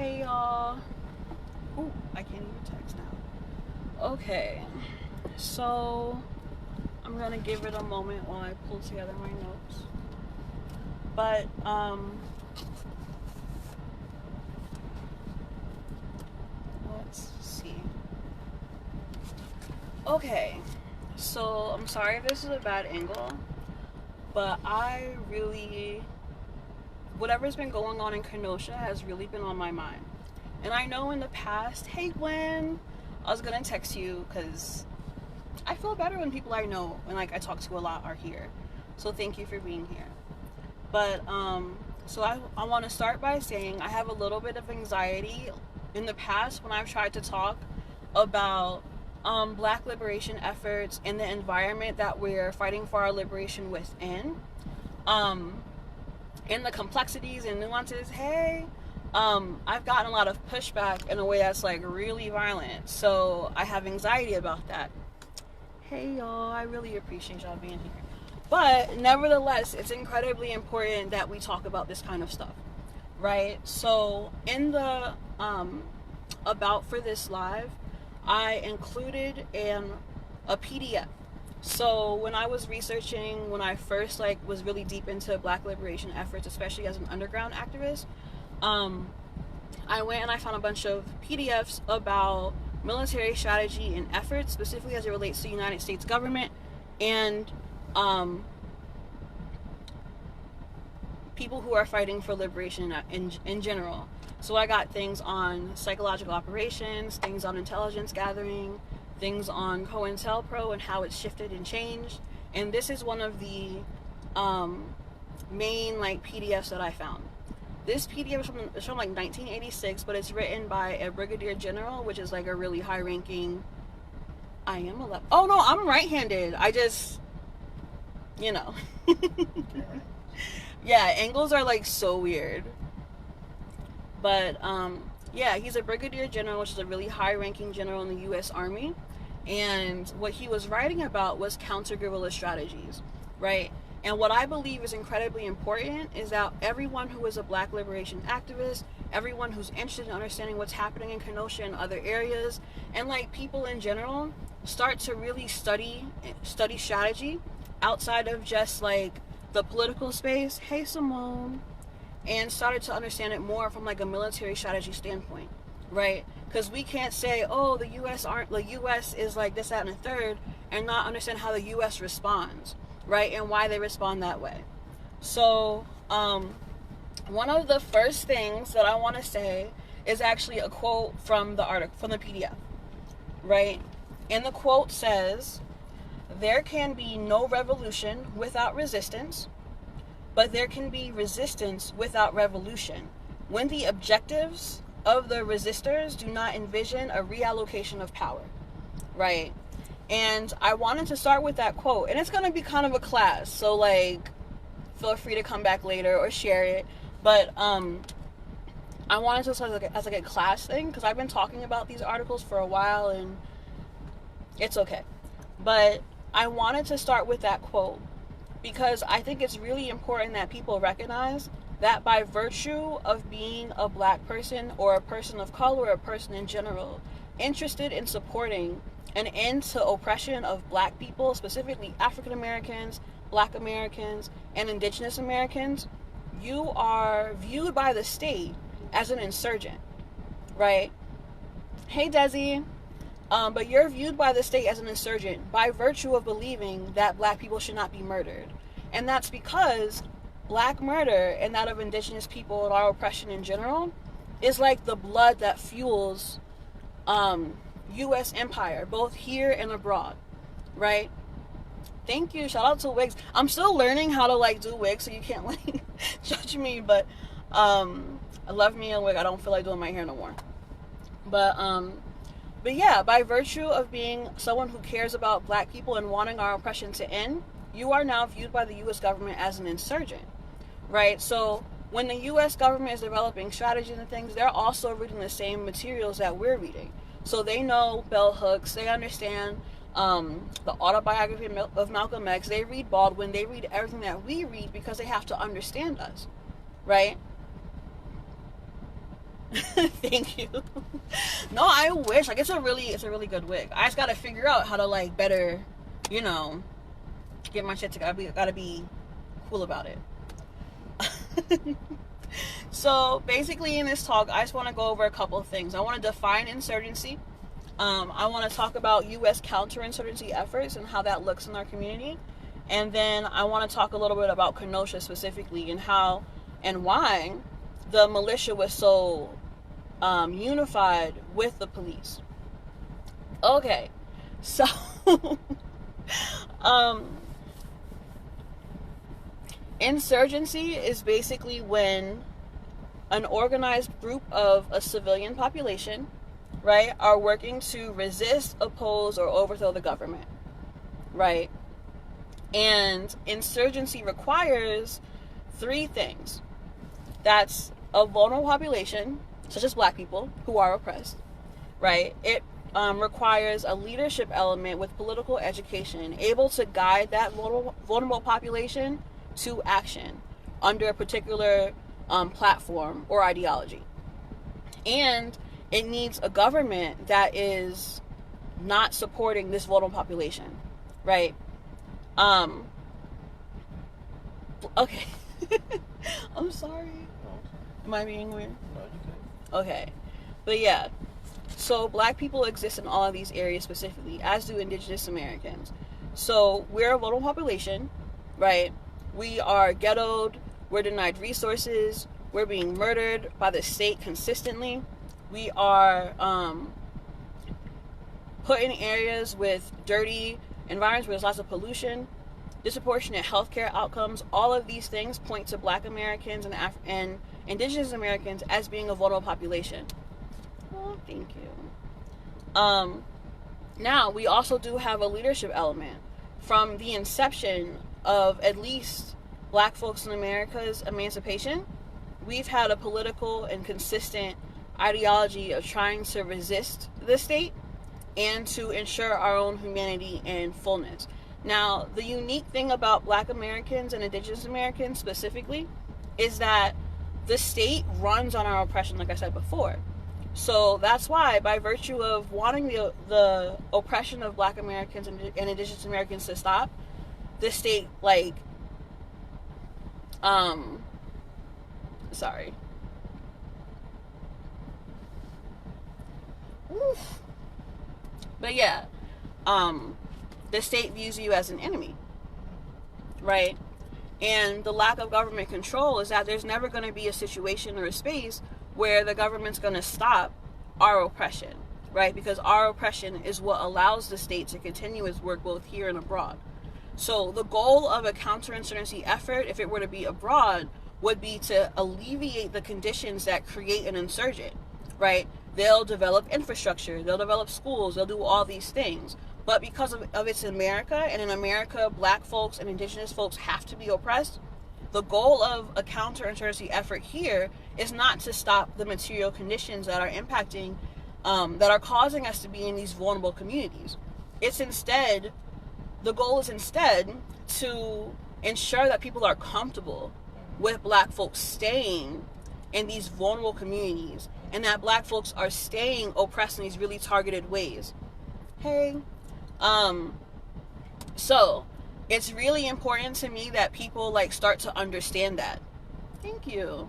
Hey y'all. Ooh, I can't even text now. Okay, so I'm gonna give it a moment while I pull together my notes. But let's see. Okay, so I'm sorry if this is a bad angle, but whatever's been going on in Kenosha has really been on my mind. And I know in the past, hey Gwen, I was gonna text you because I feel better when people I know and like I talk to a lot are here. So thank you for being here. But so I want to start by saying I have a little bit of anxiety in the past when I've tried to talk about Black liberation efforts and the environment that we're fighting for our liberation within. And the complexities and nuances. Hey, I've gotten a lot of pushback in a way that's like really violent, so I have anxiety about that. Hey y'all, I really appreciate y'all being here. But nevertheless, it's incredibly important that we talk about this kind of stuff, right? So in the about for this live, I included a PDF. So when I was researching, when I first was really deep into Black liberation efforts, especially as an underground activist, I went and I found a bunch of PDFs about military strategy and efforts, specifically as it relates to the United States government and people who are fighting for liberation in general. So I got things on psychological operations, things on intelligence gathering, things on Cointelpro and how it's shifted and changed. And this is one of the main PDFs that I found. This PDF is from 1986, but it's written by a Brigadier General, which is a really high-ranking. Oh no, I'm right-handed. I just, yeah, angles are so weird. But yeah, he's a Brigadier General, which is a really high-ranking general in the U.S. Army. And what he was writing about was counter-guerrilla strategies, right? And what I believe is incredibly important is that everyone who is a Black liberation activist, everyone who's interested in understanding what's happening in Kenosha and other areas, and people in general, start to really study strategy outside of just the political space. Hey Simone. And started to understand it more from a military strategy standpoint, right? Because we can't say, oh, the U.S. is this, that, and a third, and not understand how the U.S. responds, right? And why they respond that way. So, one of the first things that I want to say is actually a quote from the article, from the PDF, right? And the quote says, "There can be no revolution without resistance, but there can be resistance without revolution when the objectives of the resistors do not envision a reallocation of power," right? And I wanted to start with that quote, and it's going to be kind of a class, so feel free to come back later or share it. But I wanted to start as a class thing, because I've been talking about these articles for a while, and it's okay. But I wanted to start with that quote because I think it's really important that people recognize that by virtue of being a Black person or a person of color or a person in general interested in supporting an end to oppression of Black people, specifically African Americans, Black Americans, and Indigenous Americans, you are viewed by the state as an insurgent, right? Hey Desi. But you're viewed by the state as an insurgent by virtue of believing that Black people should not be murdered. And that's because Black murder and that of Indigenous people and our oppression in general is the blood that fuels U.S. empire, both here and abroad, right? Thank you. Shout out to wigs. I'm still learning how to do wigs, so you can't judge me, but I love me a wig. I don't feel like doing my hair no more. But yeah, by virtue of being someone who cares about Black people and wanting our oppression to end, you are now viewed by the U.S. government as an insurgent, right? So when the U.S. government is developing strategies and things, they're also reading the same materials that we're reading. So they know bell hooks, they understand the autobiography of Malcolm X, they read Baldwin, they read everything that we read because they have to understand us, right? Thank you. No, I wish. Like, it's a really good wig. I just gotta figure out how to, like, better, you know, get my shit together. Gotta be cool about it. So basically in this talk, I just want to go over a couple of things. I want to define insurgency. I want to talk about U.S. counterinsurgency efforts and how that looks in our community. And then I want to talk a little bit about Kenosha specifically and how and why the militia was so unified with the police. Okay, so insurgency is basically when an organized group of a civilian population, right, are working to resist, oppose, or overthrow the government, right? And insurgency requires three things. That's a vulnerable population, such as black people who are oppressed, right? It requires a leadership element with political education, able to guide that vulnerable population to action under a particular platform or ideology. And it needs a government that is not supporting this vulnerable population, right? Okay. I'm sorry. Am I being weird? No, you can. Okay. But yeah. So black people exist in all of these areas specifically, as do indigenous Americans. So we're a vulnerable population, right? We are ghettoed, we're denied resources, we're being murdered by the state consistently. We are put in areas with dirty environments where there's lots of pollution, disproportionate healthcare outcomes. All of these things point to black Americans and indigenous Americans as being a vulnerable population. Oh, thank you. Now, we also do have a leadership element. From the inception of at least black folks in America's emancipation, we've had a political and consistent ideology of trying to resist the state and to ensure our own humanity and fullness. Now, the unique thing about black Americans and indigenous Americans specifically is that the state runs on our oppression, like I said before. So that's why, by virtue of wanting the oppression of black Americans and indigenous Americans to stop, the state, like, sorry. Oof. But yeah, the state views you as an enemy, right? And the lack of government control is that there's never going to be a situation or a space where the government's going to stop our oppression, right? Because our oppression is what allows the state to continue its work both here and abroad. So the goal of a counterinsurgency effort, if it were to be abroad, would be to alleviate the conditions that create an insurgent, right? They'll develop infrastructure, they'll develop schools, they'll do all these things. But because of it's America, and in America, black folks and indigenous folks have to be oppressed, the goal of a counterinsurgency effort here is not to stop the material conditions that are impacting, that are causing us to be in these vulnerable communities. It's instead, the goal is instead to ensure that people are comfortable with black folks staying in these vulnerable communities, and that black folks are staying oppressed in these really targeted ways. Hey, so it's really important to me that people like start to understand that. Thank you.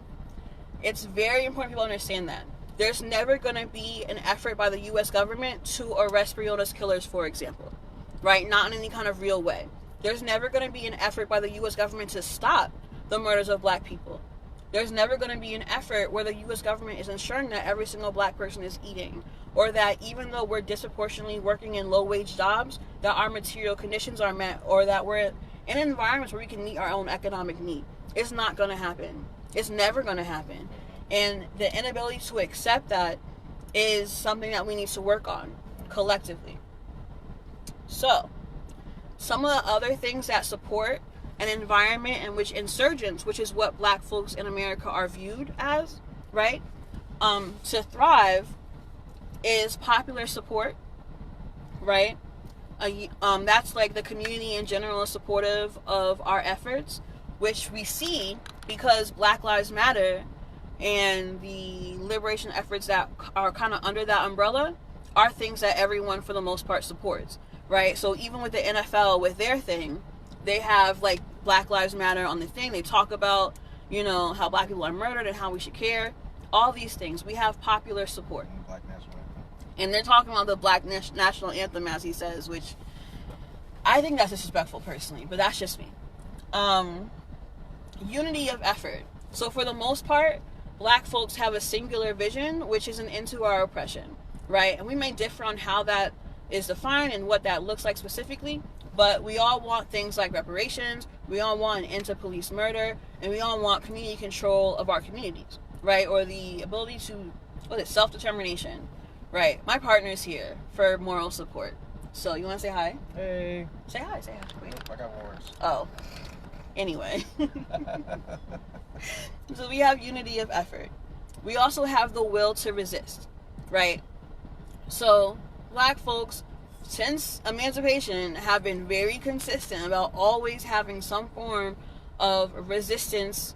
It's very important people understand that. There's never going to be an effort by the U.S. government to arrest Breonna's killers, for example, right? Not in any kind of real way. There's never going to be an effort by the U.S. government to stop the murders of black people. There's never going to be an effort where the U.S. government is ensuring that every single black person is eating, or that even though we're disproportionately working in low-wage jobs, that our material conditions are met, or that we're in environments where we can meet our own economic need. It's not going to happen. It's never going to happen. And the inability to accept that is something that we need to work on collectively. So, some of the other things that support an environment in which insurgents, which is what black folks in America are viewed as, right, to thrive, is popular support, right? That's like the community in general is supportive of our efforts, which we see because Black Lives Matter and the liberation efforts that are kind of under that umbrella are things that everyone for the most part supports, right? So even with the NFL, with their thing, they have like Black Lives Matter on the thing. They talk about, you know, how black people are murdered and how we should care. All these things. We have popular support. Black national anthem. And they're talking about the Black national anthem, as he says, which I think that's disrespectful personally, but that's just me. Unity of effort. So for the most part, black folks have a singular vision, which is an end to our oppression, right? And we may differ on how that is defined and what that looks like specifically, but we all want things like reparations, we all want an end to police murder, and we all want community control of our communities, right? Or the ability to, self-determination, right? My partner is here for moral support. So you want to say hi? Hey. Say hi. Wait. I got words. Oh. Anyway. So we have unity of effort. We also have the will to resist, right? So black folks, since emancipation, have been very consistent about always having some form of resistance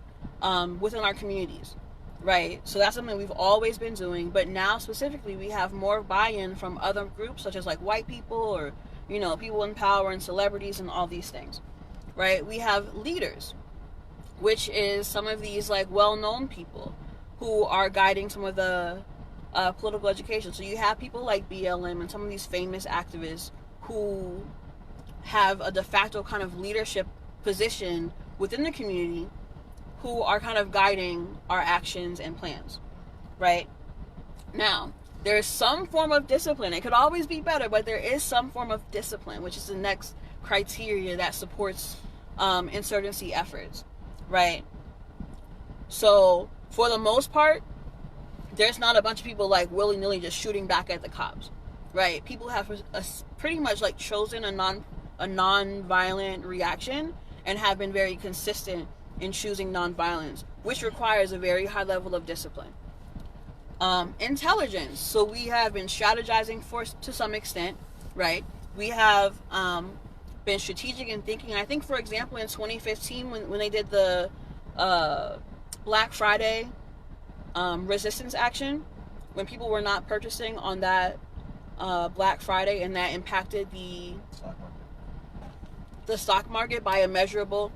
within our communities, right? So that's something we've always been doing, but now specifically we have more buy-in from other groups, such as like white people or, you know, people in power and celebrities and all these things, right? We have leaders, which is some of these like well-known people who are guiding some of the political education. So you have people like BLM and some of these famous activists who have a de facto kind of leadership position within the community, who are kind of guiding our actions and plans, right? Now, there's some form of discipline. It could always be better, but there is some form of discipline, which is the next criteria that supports insurgency efforts, right? So, for the most part, there's not a bunch of people like willy-nilly just shooting back at the cops, right? People have pretty much like chosen a non-violent reaction and have been very consistent in choosing non-violence, which requires a very high level of discipline. Intelligence. So we have been strategizing to some extent, right? We have been strategic in thinking. I think, for example, in 2015, when they did the Black Friday resistance action, when people were not purchasing on that Black Friday, and that impacted the stock market by a measurable,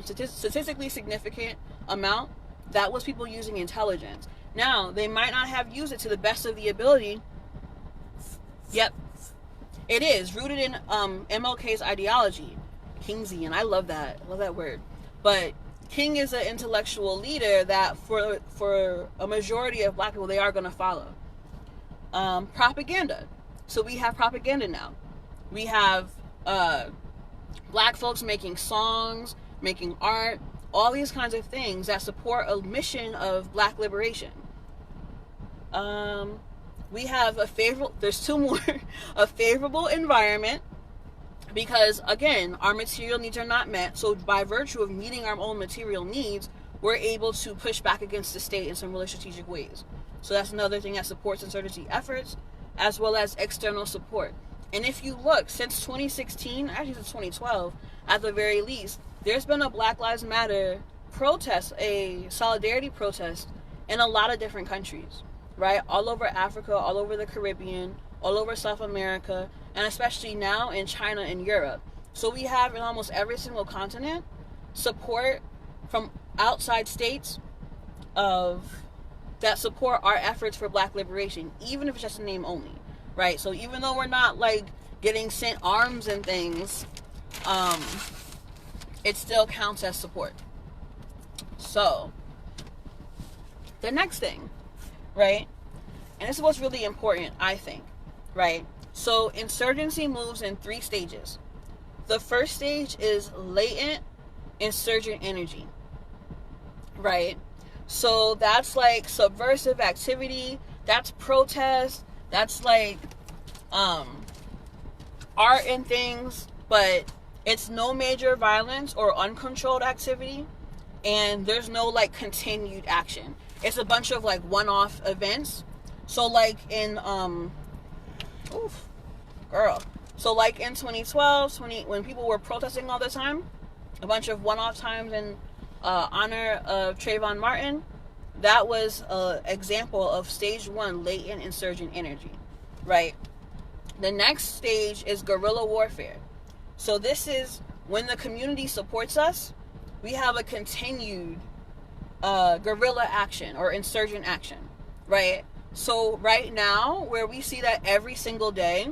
statistically significant amount, that was people using intelligence. Now, they might not have used it to the best of the ability. Yep. It is rooted in MLK's ideology, Kingsian. I love that word. But King is an intellectual leader that for a majority of black people, they are going to follow. Propaganda. So we have propaganda now. We have black folks making songs, making art, all these kinds of things that support a mission of black liberation. We have there's two more, a favorable environment, because again, our material needs are not met. So by virtue of meeting our own material needs, we're able to push back against the state in some really strategic ways. So that's another thing that supports insurgency efforts, as well as external support. And if you look, since 2016, actually since 2012, at the very least, there's been a Black Lives Matter protest, a solidarity protest in a lot of different countries, right? All over Africa, all over the Caribbean, all over South America, and especially now in China and Europe. So we have in almost every single continent support from outside states that support our efforts for black liberation, even if it's just a name only, right? So even though we're not like getting sent arms and things, it still counts as support. So the next thing, right? And this is what's really important, I think, right? So insurgency moves in 3 stages. The first stage is latent insurgent energy, right? So that's like subversive activity, that's protest, that's like art and things, but it's no major violence or uncontrolled activity, and there's no like continued action. It's a bunch of like one-off events. So like in So like in 2012, when people were protesting all the time, a bunch of one-off times in honor of Trayvon Martin, that was an example of stage 1, latent insurgent energy, right? The next stage is guerrilla warfare. So this is when the community supports us, we have a continued guerrilla action or insurgent action, right? So right now, where we see that every single day,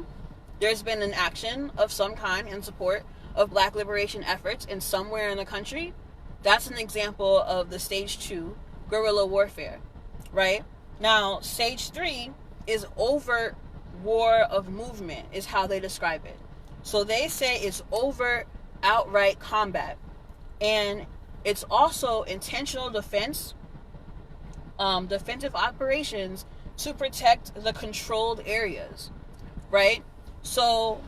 there's been an action of some kind in support of Black liberation efforts in somewhere in the country, that's an example of the stage 2 guerrilla warfare, right? Now, stage 3 is overt war of movement, is how they describe it. So they say it's overt, outright combat. And it's also intentional defense, defensive operations to protect the controlled areas, right? So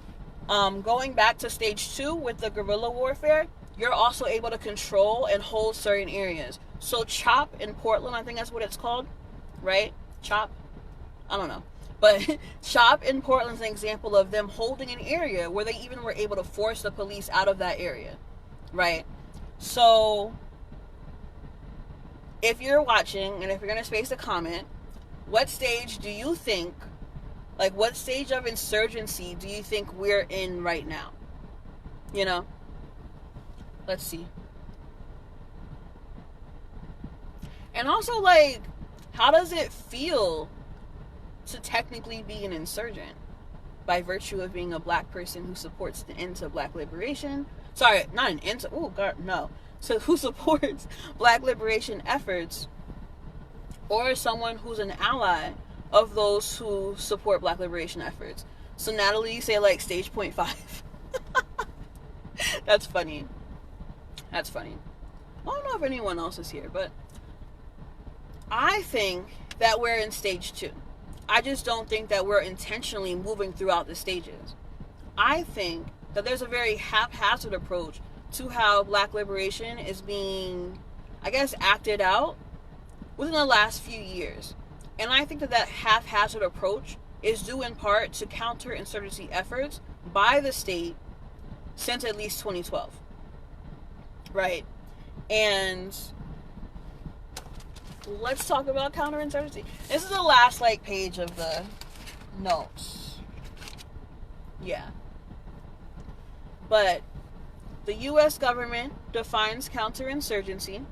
going back to stage 2 with the guerrilla warfare, you're also able to control and hold certain areas. So CHOP in Portland, I think that's what it's called, right? CHOP? I don't know. But CHOP in Portland is an example of them holding an area where they even were able to force the police out of that area, right? So if you're watching, and if you're going to space a comment, what stage do you think, like what stage of insurgency do you think we're in right now? You know? Let's see. And also, like, how does it feel to technically be an insurgent by virtue of being a Black person who supports the end to Black liberation? Sorry, not an end to, oh God, no. So who supports Black liberation efforts, or someone who's an ally of those who support Black liberation efforts? So Natalie, you say like stage 0.5. That's funny. That's funny. I don't know if anyone else is here, but I think that we're in stage 2. I just don't think that we're intentionally moving throughout the stages. I think that there's a very haphazard approach to how Black liberation is being, I guess, acted out within the last few years. And I think that that haphazard approach is due in part to counterinsurgency efforts by the state since at least 2012. Right? And let's talk about counterinsurgency. This is the last page of the notes. Yeah. But the U.S. government defines counterinsurgency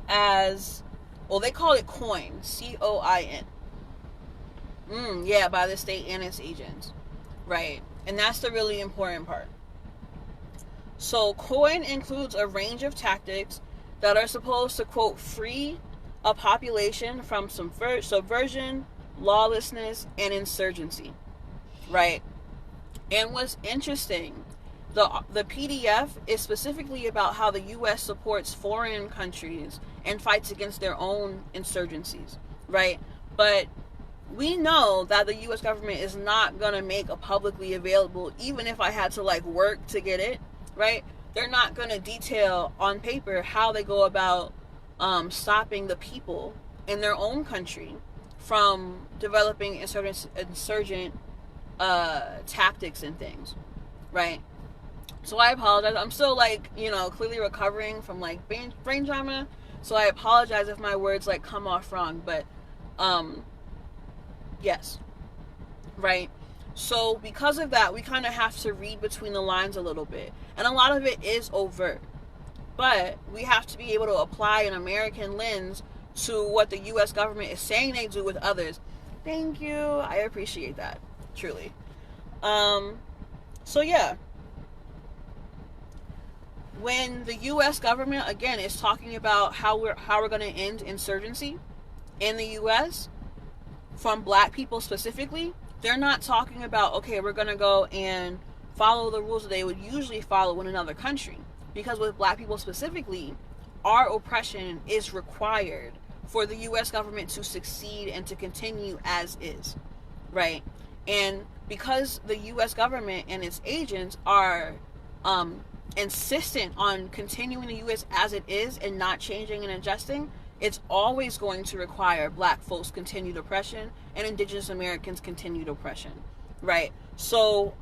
as, well, they call it COIN, C-O-I-N. Yeah, by the state and its agents. Right. And that's the really important part. So COIN includes a range of tactics that are supposed to, quote, free a population from subversion, lawlessness, and insurgency. Right? And what's interesting, the PDF is specifically about how the U.S. supports foreign countries and fights against their own insurgencies, right? But we know that the U.S. government is not going to make it publicly available, even if I had to work to get it, right? They're not going to detail on paper how they go about stopping the people in their own country from developing insurgent tactics and things, right? So I apologize. I'm still clearly recovering from brain trauma. So I apologize if my words come off wrong, but yes. Right? So because of that, we kind of have to read between the lines a little bit. And a lot of it is overt. But we have to be able to apply an American lens to what the US government is saying they do with others. Thank you. I appreciate that. Truly. So yeah. When the U.S. government, again, is talking about how we're going to end insurgency in the U.S. from Black people specifically, they're not talking about, okay, we're going to go and follow the rules that they would usually follow in another country. Because with Black people specifically, our oppression is required for the U.S. government to succeed and to continue as is, right? And because the U.S. government and its agents are insistent on continuing the U.S. as it is and not changing and adjusting, it's always going to require Black folks' continued oppression and Indigenous Americans' continued oppression, right? So,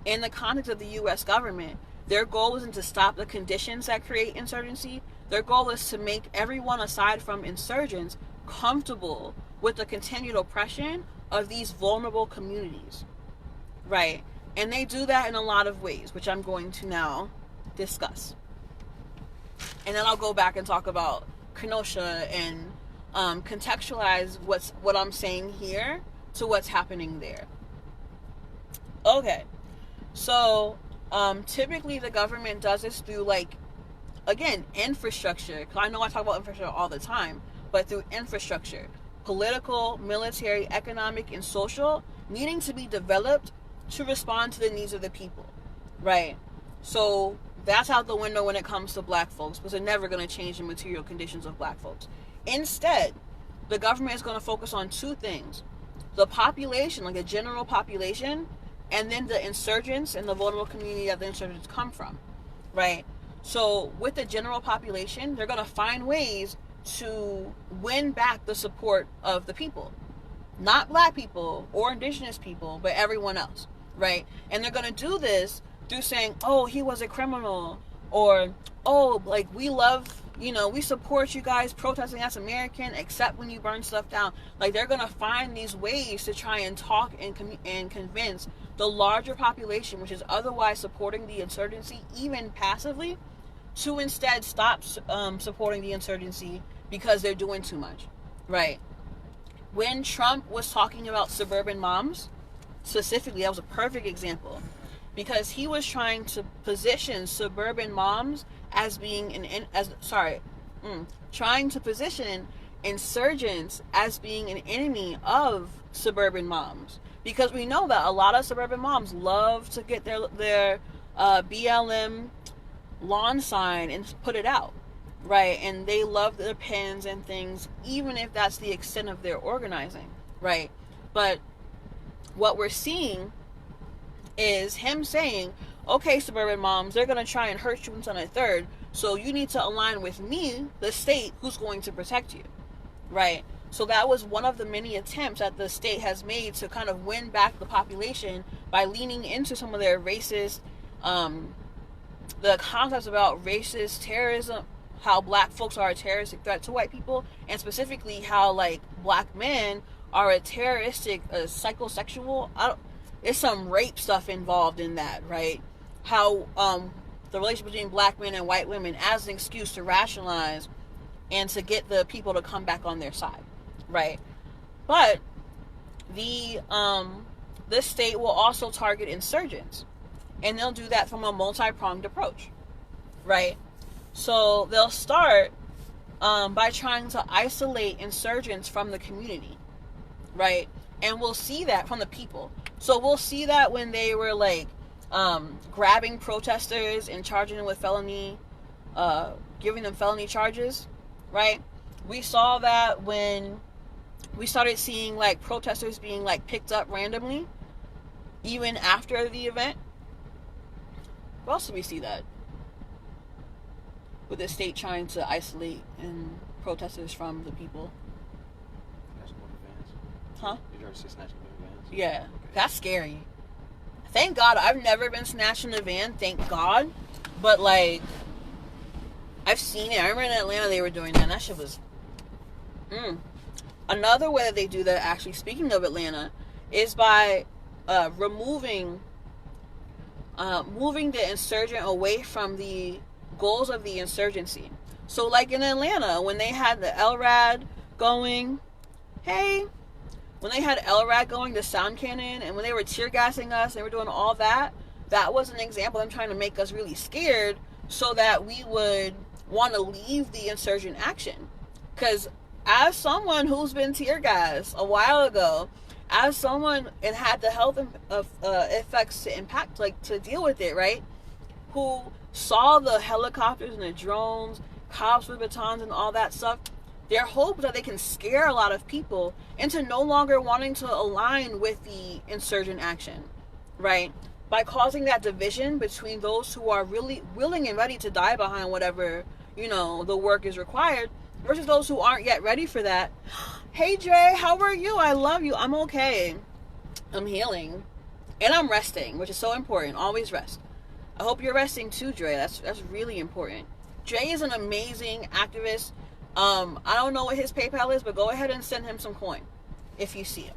in the context of the U.S. government, Their goal isn't to stop the conditions that create insurgency. Their goal is to make everyone aside from insurgents comfortable with the continued oppression of these vulnerable communities, right? And they do that in a lot of ways, which I'm going to now discuss. And then I'll go back and talk about Kenosha and contextualize what I'm saying here to what's happening there. Okay, so typically the government does this through, like, again, infrastructure. Because I know I talk about infrastructure all the time, but through infrastructure, political, military, economic, and social, needing to be developed to respond to the needs of the people, right? So that's out the window when it comes to black folks, because they're never going to change the material conditions of black folks. Instead, the government is going to focus on two things: the population, like the general population, and then the insurgents and the vulnerable community that the insurgents come from, right? So with the general population, they're going to find ways to win back the support of the people. Not black people or indigenous people, but everyone else, right? And they're going to do this through saying, oh, he was a criminal, or, oh, like, we love, we support you guys protesting as American, except when you burn stuff down. Like, they're going to find these ways to try and talk and convince the larger population, which is otherwise supporting the insurgency, even passively, to instead stop supporting the insurgency because they're doing too much, right? When Trump was talking about suburban moms, specifically, that was a perfect example, because he was trying to position suburban moms as being trying to position insurgents as being an enemy of suburban moms, because we know that a lot of suburban moms love to get their BLM lawn sign and put it out, right? And they love their pens and things, even if that's the extent of their organizing, right? But what we're seeing is him saying, okay, suburban moms, they're going to try and hurt you on a third, so you need to align with me, the state, who's going to protect you, right? So that was one of the many attempts that the state has made to kind of win back the population by leaning into some of their racist, the concepts about racist terrorism, how black folks are a terroristic threat to white people, and specifically how, like, black men are a terroristic, psychosexual, there's some rape stuff involved in that, right? How the relationship between black men and white women as an excuse to rationalize and to get the people to come back on their side, right? But the state will also target insurgents, and they'll do that from a multi-pronged approach, right? So they'll start by trying to isolate insurgents from the community, right? And we'll see that from the people. So we'll see that when they were, like, grabbing protesters and charging them with felony, giving them felony charges, right? We saw that when we started seeing, like, protesters being, like, picked up randomly, even after the event. Where else do we see that? With the state trying to isolate and protesters from the people. Huh? Yeah, that's scary. Thank God I've never been snatched in a van, thank God. But, like, I've seen it. I remember in Atlanta they were doing that, and that shit was... Another way that they do that, actually, speaking of Atlanta, is by moving the insurgent away from the goals of the insurgency. So, like in Atlanta, when they had the LRAD going, when they had LRAD going, the sound cannon, and when they were tear gassing us, they were doing all that, that was an example of them trying to make us really scared so that we would want to leave the insurgent action. Because as someone who's been tear gassed a while ago, as someone and had the health effects to impact, like, to deal with it, right? Who saw the helicopters and the drones, cops with batons and all that stuff, their hope is that they can scare a lot of people into no longer wanting to align with the insurgent action, right? By causing that division between those who are really willing and ready to die behind whatever, the work is required, versus those who aren't yet ready for that. Hey, Dre, how are you? I love you. I'm okay. I'm healing. And I'm resting, which is so important. Always rest. I hope you're resting too, Dre. That's really important. Dre is an amazing activist. I don't know what his PayPal is, but go ahead and send him some coin if you see it.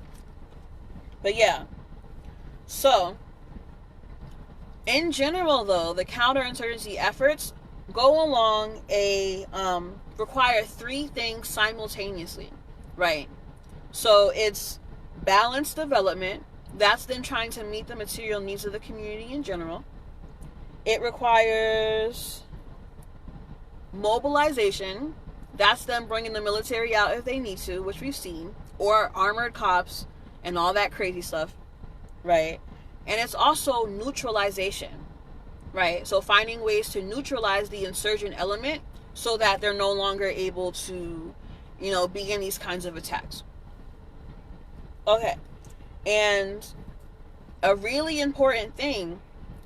But yeah. So, in general, though, the counterinsurgency efforts go along require three things simultaneously, right? So it's balanced development. That's then trying to meet the material needs of the community in general. It requires mobilization. That's them bringing the military out if they need to, which we've seen, or armored cops and all that crazy stuff, right? And it's also neutralization, right? So finding ways to neutralize the insurgent element so that they're no longer able to, begin these kinds of attacks. Okay. And a really important thing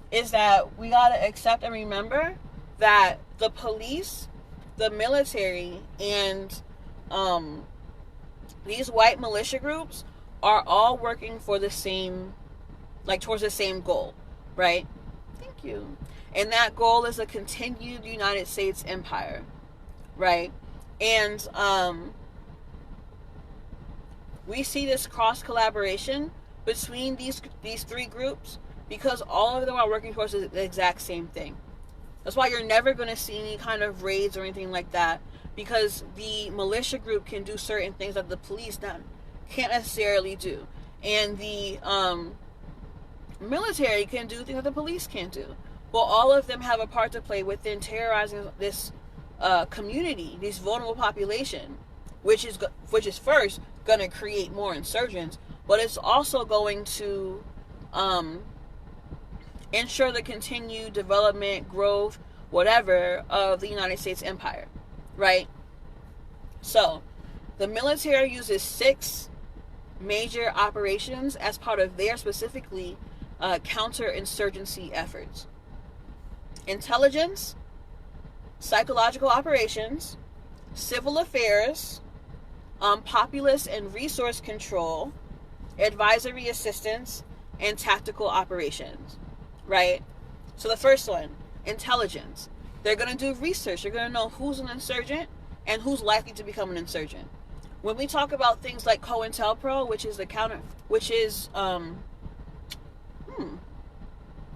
is that we got to accept and remember that the police, the military, and these white militia groups are all working for the same, towards the same goal, right? Thank you. And that goal is a continued United States empire, right? And we see this cross collaboration between these three groups because all of them are working towards the exact same thing. That's why you're never going to see any kind of raids or anything like that, because the militia group can do certain things that the police can't necessarily do, and the military can do things that the police can't do. But all of them have a part to play within terrorizing this community, this vulnerable population, which is first going to create more insurgents, but it's also going to ensure the continued development, growth, whatever, of the United States empire, right? So, the military uses 6 major operations as part of their specifically counterinsurgency efforts. Intelligence, psychological operations, civil affairs, populace and resource control, advisory assistance, and tactical operations, right? So the first one, intelligence. They're going to do research. They're going to know who's an insurgent and who's likely to become an insurgent. When we talk about things like Cointelpro, which is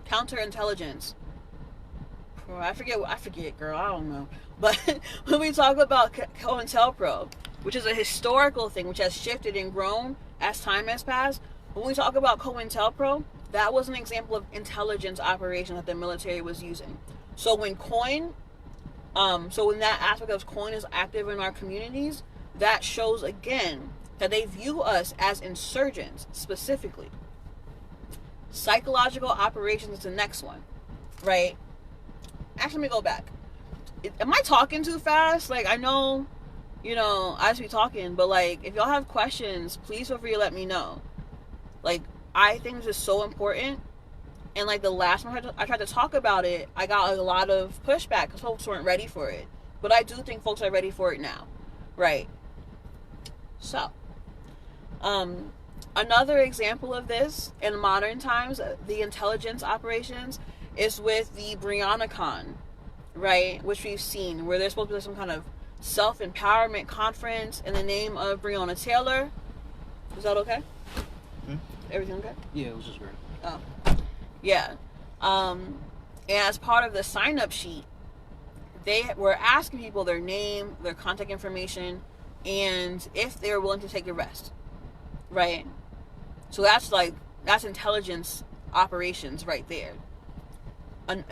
counterintelligence. I forget, girl. I don't know. But when we talk about Cointelpro, which is a historical thing, which has shifted and grown as time has passed, when we talk about Cointelpro, that was an example of intelligence operation that the military was using. So when that aspect of coin is active in our communities, that shows again that they view us as insurgents specifically. Psychological operations is the next one, right? Actually, let me go back. Am I talking too fast? I know, I just be talking, but if y'all have questions, please feel free to let me know. I think this is so important. And the last time I tried to talk about it, I got a lot of pushback because folks weren't ready for it. But I do think folks are ready for it now, right? So, another example of this in modern times, the intelligence operations, is with the BriannaCon, right? Which we've seen, where there's supposed to be some kind of self-empowerment conference in the name of Breonna Taylor. Is that okay? Everything okay? Yeah, it was just great. Oh. Yeah. And as part of the sign-up sheet, they were asking people their name, their contact information, and if they're willing to take the rest. Right? So that's intelligence operations right there. In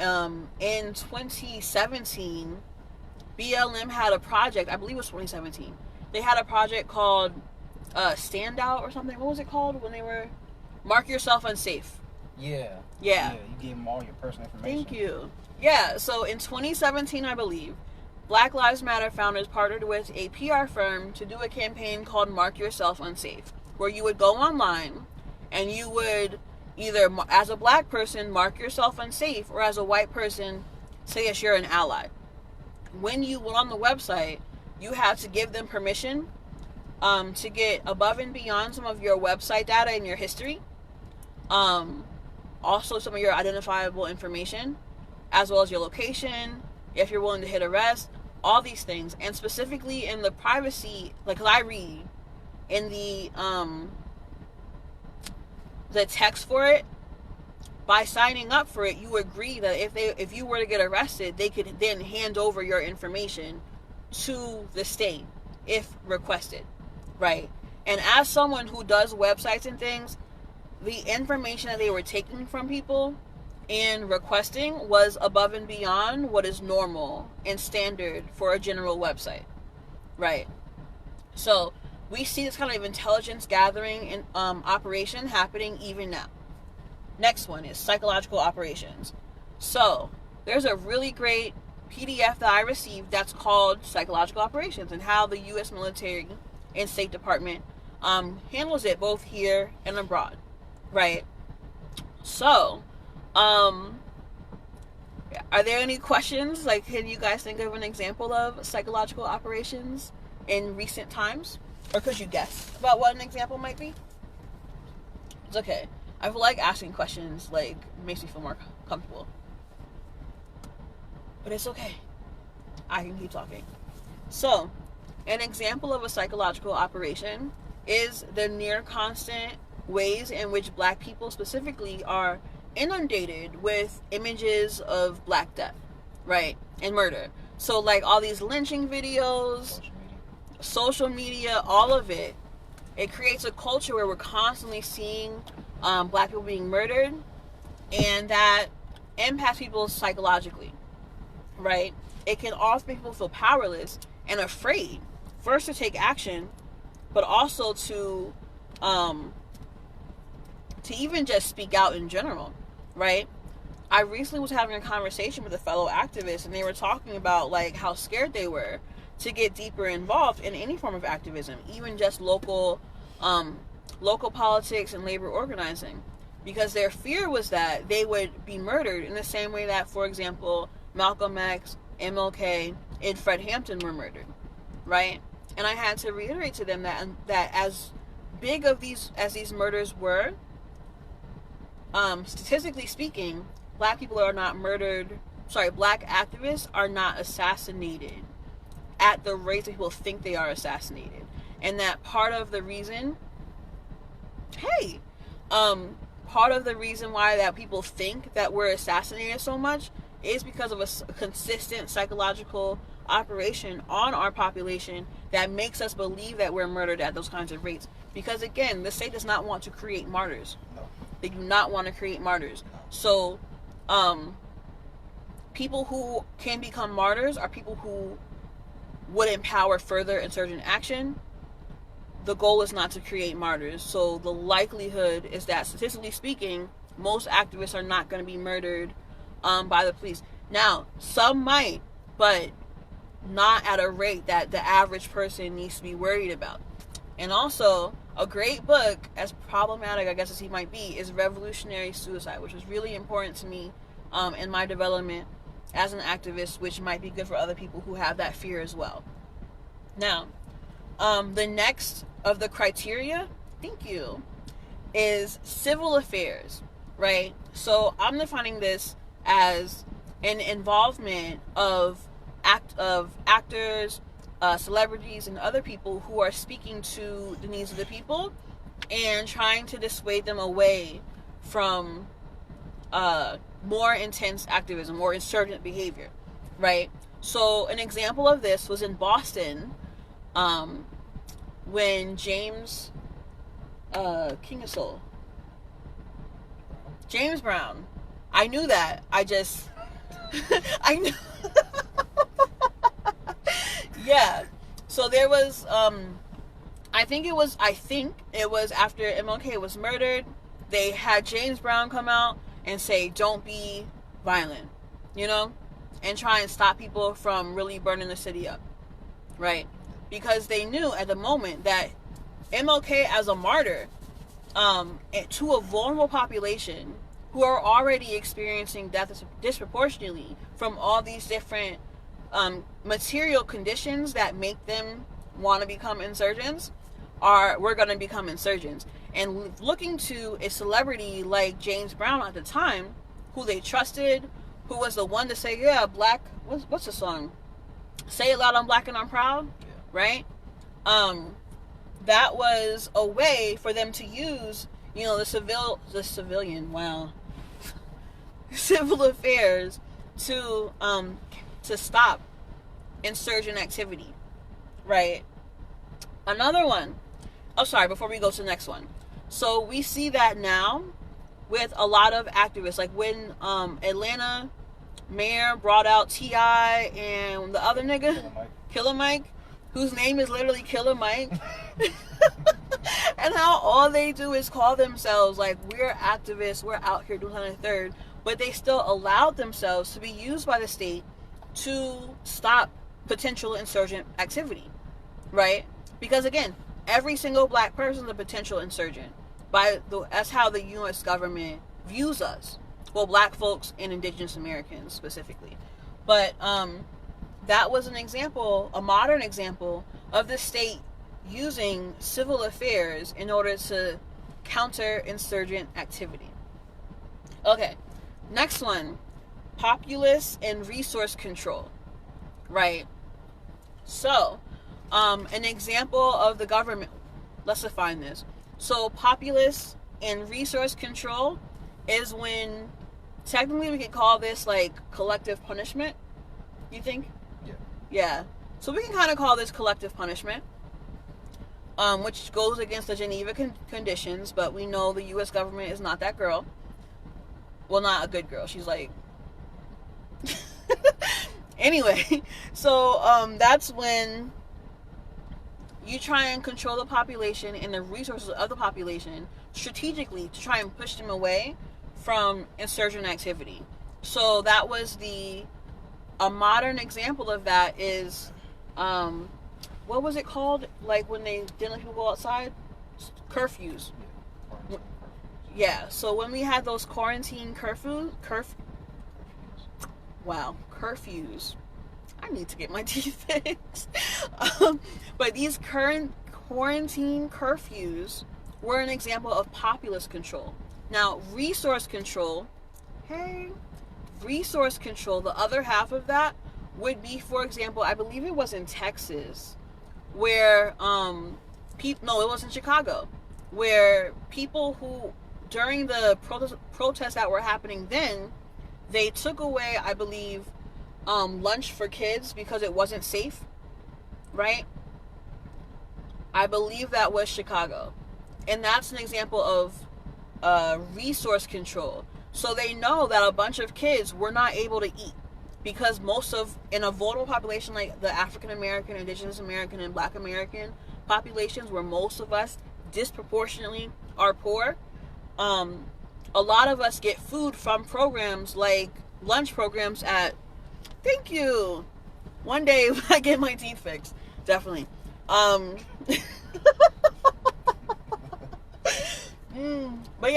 2017, BLM had a project, I believe it was 2017. They had a project called Standout or something. What was it called when they were... Mark Yourself Unsafe. Yeah. You gave them all your personal information. Thank you. Yeah, so in 2017, I believe, Black Lives Matter founders partnered with a PR firm to do a campaign called Mark Yourself Unsafe, where you would go online and you would either, as a black person, mark yourself unsafe, or as a white person, say yes, you're an ally. When you went on the website, you had to give them permission to get above and beyond some of your website data and your history. Also some of your identifiable information. as well as your location, if you're willing to hit arrest, all these things. And specifically in the privacy, like, 'cause I read in the text for it, by signing up for it, you agree that if you were to get arrested, they could then hand over your information to the state if requested, right? And as someone who does websites and things, the information that they were taking from people and requesting was above and beyond what is normal and standard for a general website, right? So we see this kind of intelligence gathering and operation happening even now. Next one is psychological operations. So there's a really great PDF that I received that's called Psychological Operations, and how the U.S. military and State Department handles it both here and abroad, right? So, are there any questions? Like, can you guys think of an example of psychological operations in recent times? Or could you guess about what an example might be? It's okay. I feel like asking questions, like, makes me feel more comfortable. But it's okay. I can keep talking. So, an example of a psychological operation is the near constant ways in which Black people specifically are inundated with images of Black death, right? And murder. So, like, all these lynching videos, social media, all of it, it creates a culture where we're constantly seeing Black people being murdered, and that impacts people psychologically, right? It can often make people feel powerless and afraid, first to take action, but also to even just speak out in general, right? I recently was having a conversation with a fellow activist, and they were talking about, like, how scared they were to get deeper involved in any form of activism, even just local politics and labor organizing, because their fear was that they would be murdered in the same way that, for example, Malcolm X, MLK, and Fred Hampton were murdered, right? And I had to reiterate to them that as big of these murders were, statistically speaking, Black people are not murdered. Black activists are not assassinated at the rate that people think they are assassinated, and that part of the reason why that people think that we're assassinated so much is because of a consistent psychological operation on our population that makes us believe that we're murdered at those kinds of rates. Because again, the state does not want to create martyrs. No. They do not want to create martyrs. So, people who can become martyrs are people who would empower further insurgent action. The goal is not to create martyrs. So the likelihood is that, statistically speaking, most activists are not going to be murdered by the police. Now, some might, but not at a rate that the average person needs to be worried about. And also, a great book, as problematic, I guess, as he might be, is Revolutionary Suicide, which was really important to me in my development as an activist, which might be good for other people who have that fear as well. Now, the next of the criteria, thank you, is civil affairs, right? So I'm defining this as an involvement of actors, celebrities, and other people who are speaking to the needs of the people and trying to dissuade them away from more intense activism, more insurgent behavior, right? So an example of this was in Boston, when James Brown, I knew that, I knew. Yeah, so there was, I think it was after MLK was murdered, they had James Brown come out and say, don't be violent, and try and stop people from really burning the city up, right? Because they knew at the moment that MLK as a martyr, to a vulnerable population who are already experiencing death disproportionately from all these different material conditions that make them want to become insurgents, we're going to become insurgents. And looking to a celebrity like James Brown at the time, who they trusted, who was the one to say, yeah, black, what's the song? Say it loud, I'm black and I'm proud, right? That was a way for them to use, you know, the civil affairs to stop insurgent activity, right? Another one. Oh, sorry, before we go to the next one. So we see that now with a lot of activists, like when Atlanta mayor brought out T.I. and the other nigga, Killer Mike, whose name is literally Killer Mike. And how all they do is call themselves like, we're activists, we're out here doing something third, but they still allowed themselves to be used by the state to stop potential insurgent activity, right? Because again, every single black person is a potential insurgent. That's how the U.S. government views us. Well, black folks and indigenous Americans specifically. But that was an example, a modern example of the state using civil affairs in order to counter insurgent activity. Okay, next one, populace and resource control, right? So, an example of the government, let's define this. So, populace and resource control is when, technically we could call this like collective punishment, you think? Yeah. So we can kind of call this collective punishment, which goes against the Geneva Conditions, but we know the U.S. government is not that girl. Well, not a good girl. She's like... Anyway, so that's when you try and control the population and the resources of the population strategically to try and push them away from insurgent activity. So that was a modern example of that is, what was it called? Like when they didn't let people go outside? Curfews. Yeah, so when we had those quarantine curfews. I need to get my teeth fixed. But these current quarantine curfews were an example of populace control. Now, resource control, the other half of that would be, for example, I believe it was in Texas, where it was in Chicago, where people who, during the protests that were happening then, they took away, I believe, lunch for kids because it wasn't safe, right? I believe that was Chicago. And that's an example of resource control. So they know that a bunch of kids were not able to eat because in a vulnerable population like the African American, Indigenous American, and Black American populations, where most of us disproportionately are poor, a lot of us get food from programs like lunch programs at, thank you, one day when I get my teeth fixed, definitely. But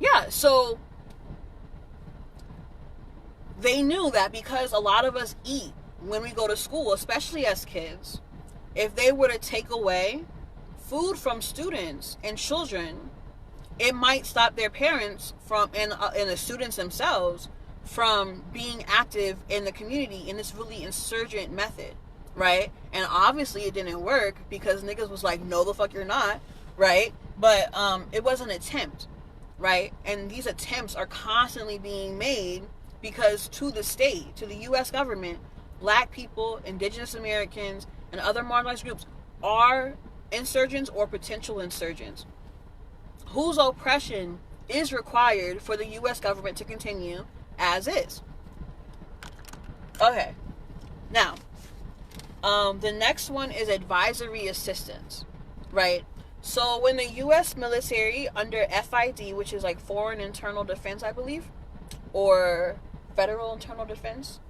yeah, so they knew that because a lot of us eat when we go to school, especially as kids, if they were to take away food from students and children, it might stop their parents from, and the students themselves, from being active in the community in this really insurgent method, right? And obviously it didn't work because niggas was like, no the fuck you're not, right? But it was an attempt, right? And these attempts are constantly being made because to the state, to the U.S. government, Black people, Indigenous Americans, and other marginalized groups are insurgents or potential insurgents whose oppression is required for the U.S. government to continue as is. Okay. Now, the next one is advisory assistance, right? So when the U.S. military under FID, which is like Foreign Internal Defense, I believe, or Federal Internal Defense,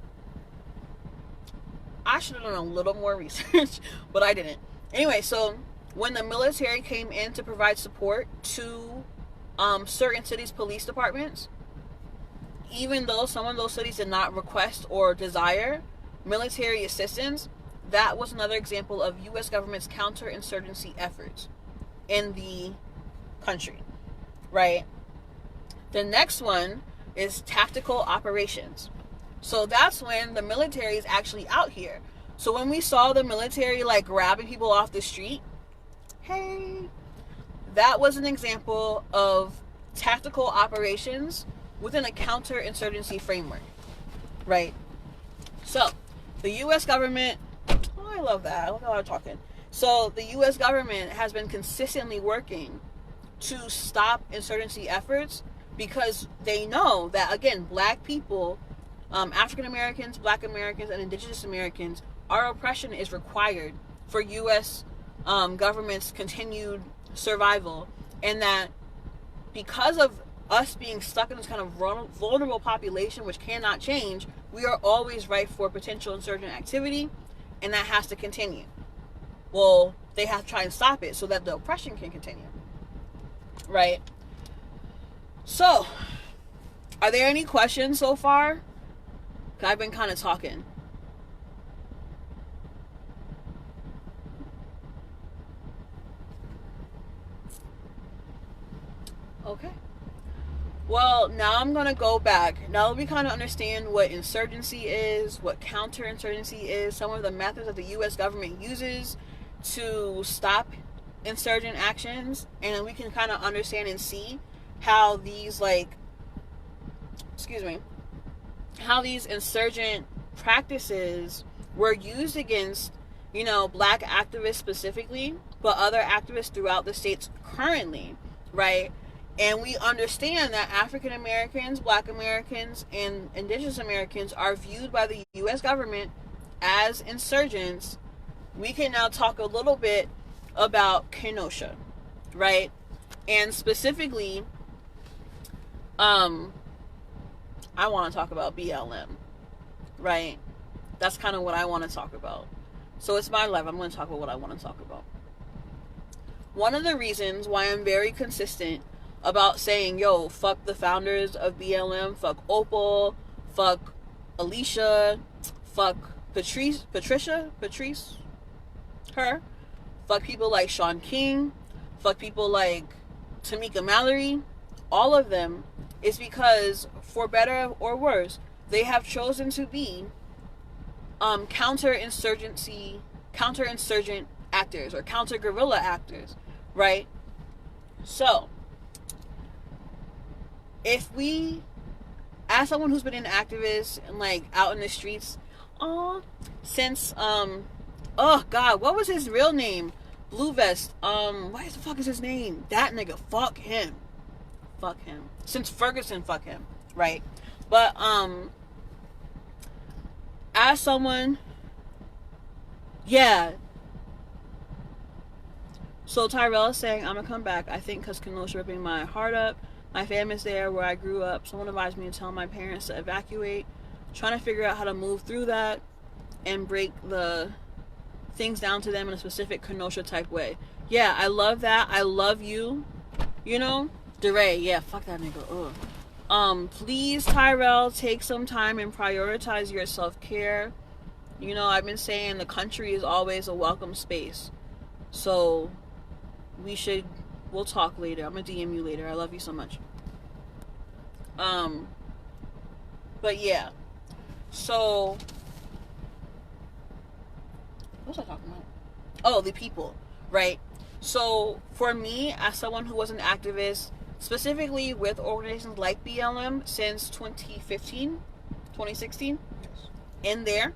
I should have done a little more research, but I didn't. Anyway, so when the military came in to provide support to certain cities' police departments, even though some of those cities did not request or desire military assistance, that was another example of U.S. government's counterinsurgency efforts in the country, right? The next one is tactical operations. So that's when the military is actually out here. So when we saw the military like grabbing people off the street, hey, that was an example of tactical operations within a counterinsurgency framework, right? So the U.S. government, oh, I love that. I love how I'm talking. So the U.S. government has been consistently working to stop insurgency efforts because they know that, again, black people, African Americans, black Americans, and indigenous Americans, our oppression is required for U.S. Government's continued survival, and that because of us being stuck in this kind of vulnerable population which cannot change, we are always ripe for potential insurgent activity, and that has to continue. Well, they have to try and stop it so that the oppression can continue, right? So, are there any questions so far? 'Cause I've been kind of talking. Okay. Well, now I'm going to go back. Now that we kind of understand what insurgency is, what counterinsurgency is, some of the methods that the U.S. government uses to stop insurgent actions, and then we can kind of understand and see how these, how these insurgent practices were used against, black activists specifically, but other activists throughout the states currently, right? And we understand that African Americans, black Americans, and indigenous Americans are viewed by the U.S. government as insurgents. We can now talk a little bit about Kenosha, right? And specifically, I want to talk about BLM, right? That's kind of what I want to talk about. So it's my life. I'm going to talk about what I want to talk about. One of the reasons why I'm very consistent about saying, yo, fuck the founders of BLM, fuck Opal, fuck Alicia, fuck Patrice, her, fuck people like Sean King, fuck people like Tamika Mallory, all of them, is because, for better or worse, they have chosen to be counterinsurgent actors or counter-guerrilla actors, right? So, if we, as someone who's been an activist and out in the streets, since oh god, what was his real name? Blue Vest. What the fuck is his name? That nigga. Fuck him. Since Ferguson, fuck him. Right? But as someone, yeah. So Tyrell is saying, I'm gonna come back. I think because Kenosha ripping my heart up. My family's there where I grew up. Someone advised me to tell my parents to evacuate. Trying to figure out how to move through that and break the things down to them in a specific Kenosha type way. Yeah, I love that. I love you. DeRay. Yeah, fuck that nigga. Ugh. Please, Tyrell, take some time and prioritize your self-care. I've been saying the country is always a welcome space. So, we'll talk later. I'm gonna DM you later. I love you so much. But yeah. So, what was I talking about? Oh, the people, right? So, for me, as someone who was an activist, specifically with organizations like BLM since 2015, 2016, Yes. in there,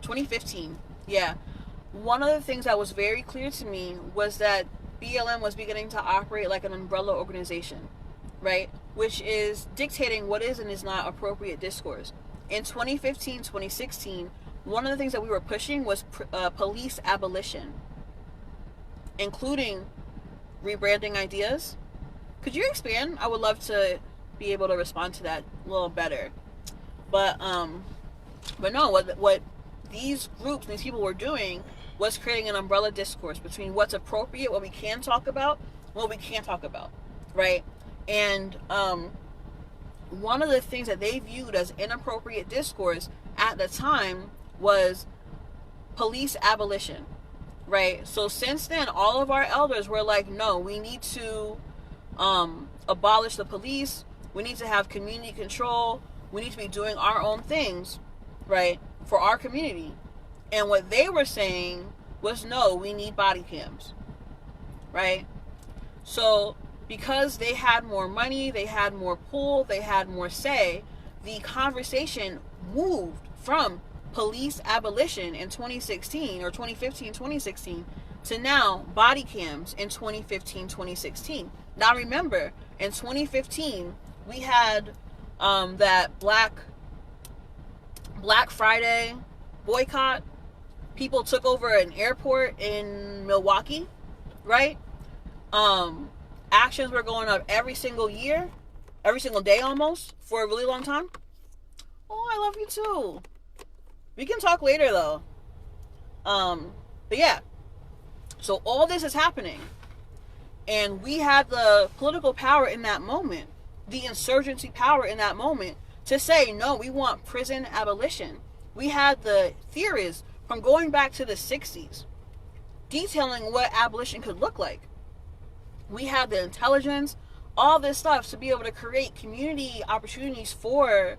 2015, yeah. One of the things that was very clear to me was that BLM was beginning to operate like an umbrella organization, right? Which is dictating what is and is not appropriate discourse. In 2015, 2016, one of the things that we were pushing was police abolition, including rebranding ideas. Could you expand? I would love to be able to respond to that a little better. But no, what these groups, these people were doing was creating an umbrella discourse between what's appropriate, what we can talk about, what we can't talk about, right? And one of the things that they viewed as inappropriate discourse at the time was police abolition, right? So since then, all of our elders were like, no, we need to abolish the police. We need to have community control. We need to be doing our own things, right, for our community. And what they were saying was, no, we need body cams, right? So because they had more money, they had more pull, they had more say, the conversation moved from police abolition in 2016 or 2015, 2016 to now body cams in 2015, 2016. Now remember, in 2015, we had that Black Friday boycott. People took over an airport in Milwaukee, right? Actions were going up every single year, every single day almost, for a really long time. Oh, I love you too. We can talk later though. But yeah. So all this is happening. And we had the political power in that moment, the insurgency power in that moment, to say, no, we want prison abolition. We had the theorists from going back to the 60s detailing what abolition could look like. We had the intelligence, all this stuff to be able to create community opportunities for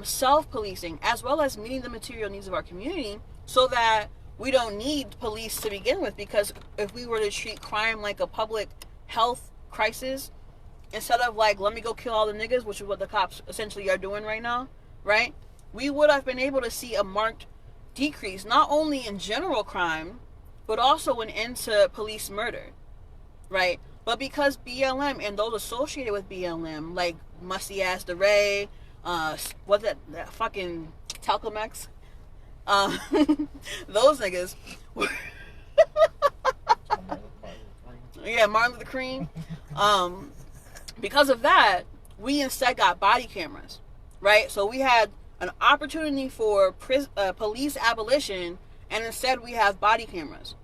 self-policing, as well as meeting the material needs of our community, so that we don't need police to begin with. Because if we were to treat crime like a public health crisis, instead of like, let me go kill all the niggas, which is what the cops essentially are doing right now, right? We would have been able to see a marked decrease, not only in general crime, but also an end to police murder, right? But because BLM and those associated with BLM, like musty ass DeRay, what's that fucking Talcum X, those niggas were yeah, Martin Luther King. Because of that, we instead got body cameras, right? So we had an opportunity for police abolition, and instead we have body cameras,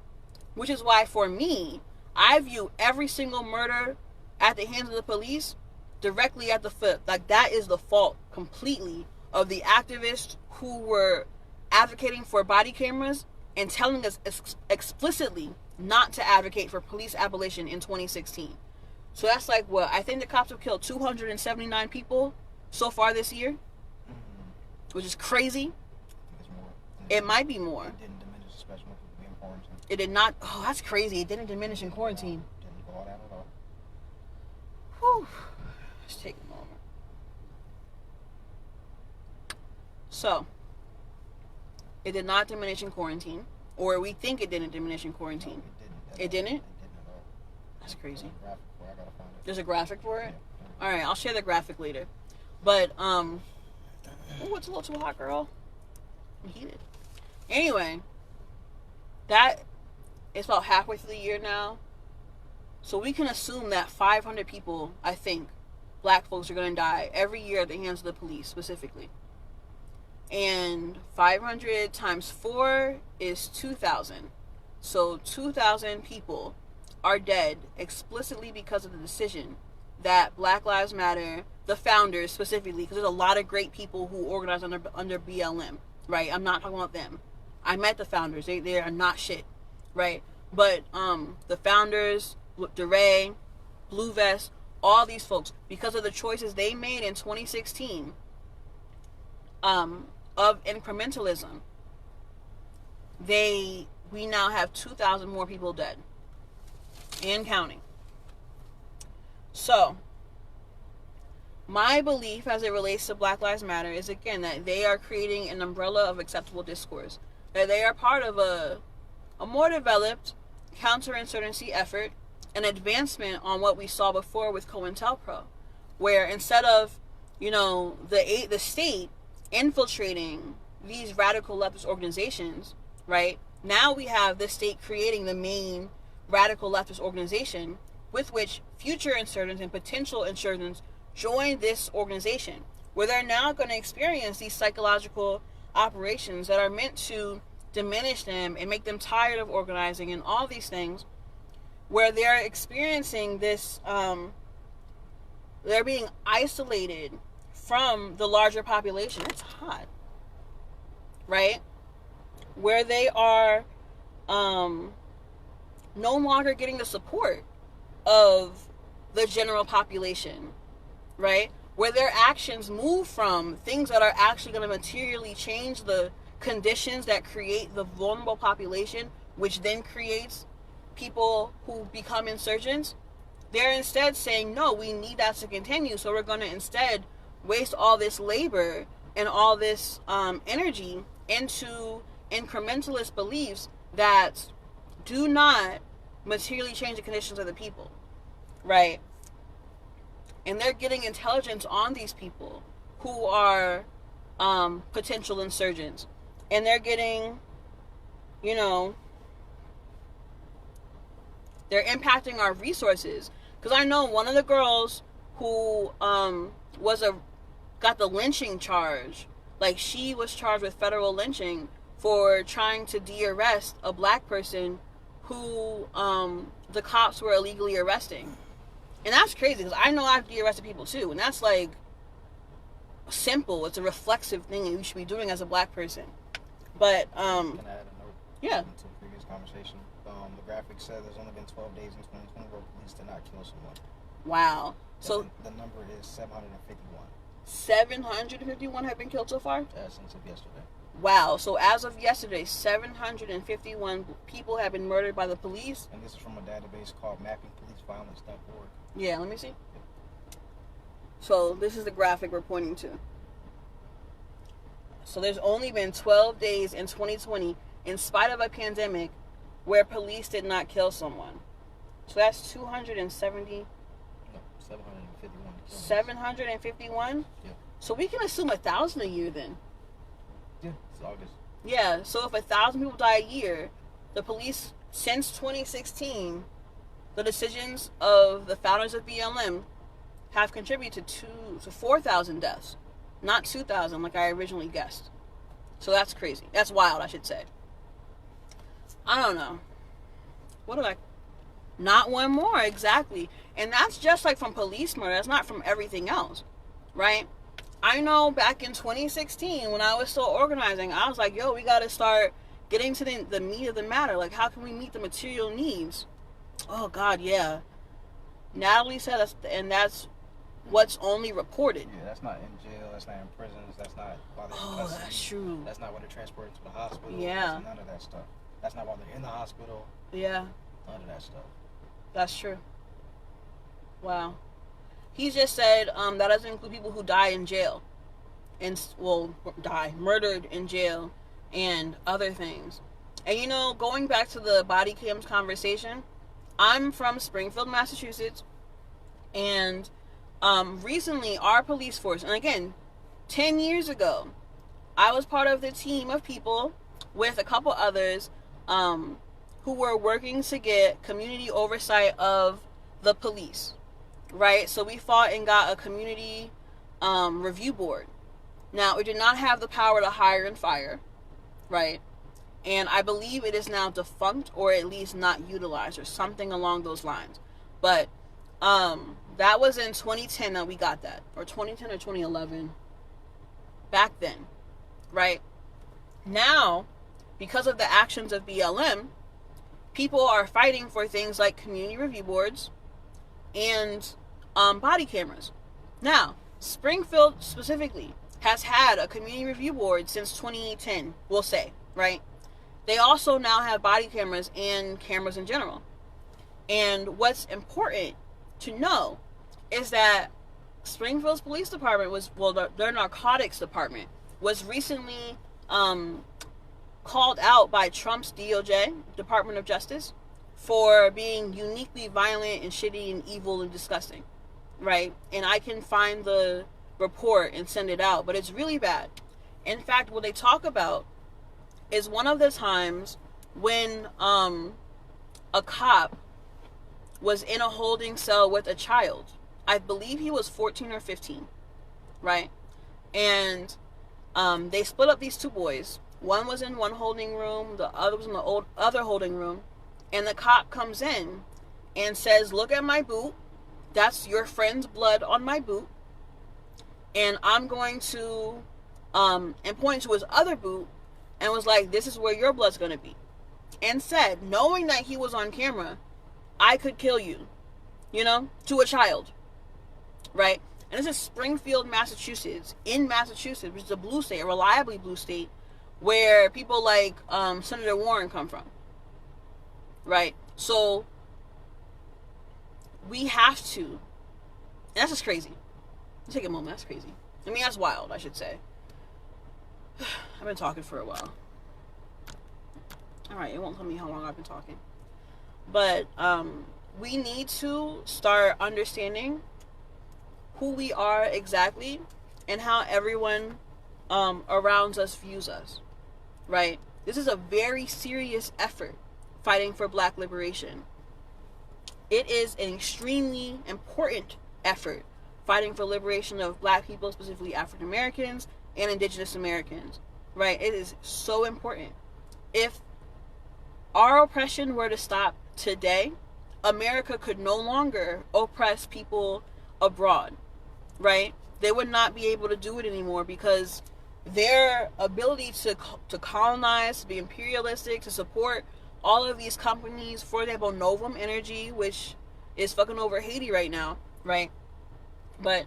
which is why for me, I view every single murder at the hands of the police directly at the foot. Like, that is the fault completely of the activists who were advocating for body cameras and telling us explicitly not to advocate for police abolition in 2016. So that's like, what, I think the cops have killed 279 people so far this year, which is crazy. It might be more. It didn't diminish, especially when people being quarantined. It did not. Oh, that's crazy. It didn't diminish in quarantine. Didn't go all that at all. Whew. Let's take a moment. So, it did not diminish in quarantine, or we think it didn't diminish in quarantine. No, it didn't? It didn't at all. That's crazy. I gotta find it. There's a graphic for it? Yeah. Alright, I'll share the graphic later. But, oh, it's a little too hot, girl. I'm heated. Anyway, that is about halfway through the year now. So we can assume that 500 people, I think, black folks are going to die every year at the hands of the police, specifically. And 500 times 4 is 2,000. So 2,000 people are dead explicitly because of the decision that Black Lives Matter, the founders specifically, because there's a lot of great people who organize under BLM, right? I'm not talking about them. I met the founders. They are not shit, right? But the founders, DeRay, Blue Vest, all these folks, because of the choices they made in 2016 of incrementalism, we now have 2,000 more people dead and counting. So, my belief as it relates to Black Lives Matter is, again, that they are creating an umbrella of acceptable discourse. That they are part of a more developed counterinsurgency effort, an advancement on what we saw before with Cointelpro, where instead of, the state infiltrating these radical leftist organizations, right? Now we have the state creating the main radical leftist organization with which future insurgents and potential insurgents join this organization, where they're now going to experience these psychological operations that are meant to diminish them and make them tired of organizing and all these things, where they're experiencing this, they're being isolated from the larger population. It's hot, right? Where they are no longer getting the support of the general population, right? where their actions move from things that are actually going to materially change the conditions that create the vulnerable population, which then creates people who become insurgents. They're instead saying, no, we need that to continue, so we're going to instead waste all this labor and all this energy into incrementalist beliefs that do not materially change the conditions of the people, right? And they're getting intelligence on these people who are potential insurgents. And they're getting, you know, they're impacting our resources. Because I know one of the girls who got the lynching charge, like she was charged with federal lynching for trying to de-arrest a black person who the cops were illegally arresting. And that's crazy, because I know I've de-arrested people too, and that's like simple. It's a reflexive thing that you should be doing as a black person. But Can I add a note? Yeah. To the previous conversation. The graphic said there's only been 12 days in 2020 where police did not kill someone. Wow. So the number is 751. 751 have been killed so far? Since of yesterday. Wow. So as of yesterday, 751 people have been murdered by the police. And this is from a database called mappingpoliceviolence.org. Yeah, let me see. So this is the graphic we're pointing to. So there's only been 12 days in 2020, in spite of a pandemic, where police did not kill someone. So that's 270. No, 751. 751? Yeah. So we can assume 1,000 a year then. Yeah, it's August. Yeah, so if 1,000 people die a year, the police, since 2016, the decisions of the founders of BLM have contributed to 4,000 deaths, not 2,000 like I originally guessed. So that's crazy. That's wild, I should say. I don't know. What did I... Not one more, exactly. And that's just like from police murder. That's not from everything else, right? I know back in 2016 when I was still organizing, I was like, yo, we got to start getting to the meat of the matter. Like, how can we meet the material needs? Oh, God, yeah. Natalie said that's what's only reported. Yeah, that's not in jail. That's not in prisons. That's not while they're in Oh, custody. that's true. That's not when they're transported to the hospital. Yeah. That's none of that stuff. That's not while they're in the hospital. Yeah. None of that stuff. That's true. Wow. He just said that doesn't include people who die in jail. And, well, murdered in jail and other things. And, you know, going back to the body cams conversation, I'm from Springfield, Massachusetts. And recently our police force, and again, 10 years ago, I was part of the team of people with a couple others who were working to get community oversight of the police, right? So we fought and got a community review board. Now, it did not have the power to hire and fire, right? And I believe it is now defunct, or at least not utilized, or something along those lines. But that was in 2010 that we got that, or 2010 or 2011, back then, right? Now, because of the actions of BLM, people are fighting for things like community review boards and body cameras. Now, Springfield specifically has had a community review board since 2010, we'll say, right? They also now have body cameras and cameras in general. And what's important to know is that Springfield's police department their narcotics department was recently called out by Trump's DOJ, Department of Justice, for being uniquely violent and shitty and evil and disgusting, right? And I can find the report and send it out, but it's really bad. In fact, what they talk about is one of the times when a cop was in a holding cell with a child. I believe he was 14 or 15, right? And they split up these two boys. One was in one holding room, the other was in the other holding room, and the cop comes in and says, look at my boot. That's your friend's blood on my boot. And I'm going to, and pointed to his other boot and was like, this is where your blood's going to be. And said, knowing that he was on camera, I could kill you, you know, to a child, right? And this is Springfield, Massachusetts, in Massachusetts, which is a blue state, a reliably blue state, where people like Senator Warren come from. Right? So, we have to, and that's just crazy. Let's take a moment, that's crazy. I mean, that's wild, I should say. I've been talking for a while. Alright, it won't tell me how long I've been talking. But, we need to start understanding who we are exactly and how everyone around us views us. Right? This is a very serious effort, fighting for Black liberation. It is an extremely important effort, fighting for liberation of Black people, specifically African Americans and Indigenous Americans. Right? It is so important. If our oppression were to stop today, America could no longer oppress people abroad. Right? They would not be able to do it anymore because their ability to colonize, to be imperialistic, to support all of these companies, for example, Novum Energy, which is fucking over Haiti right now, right? But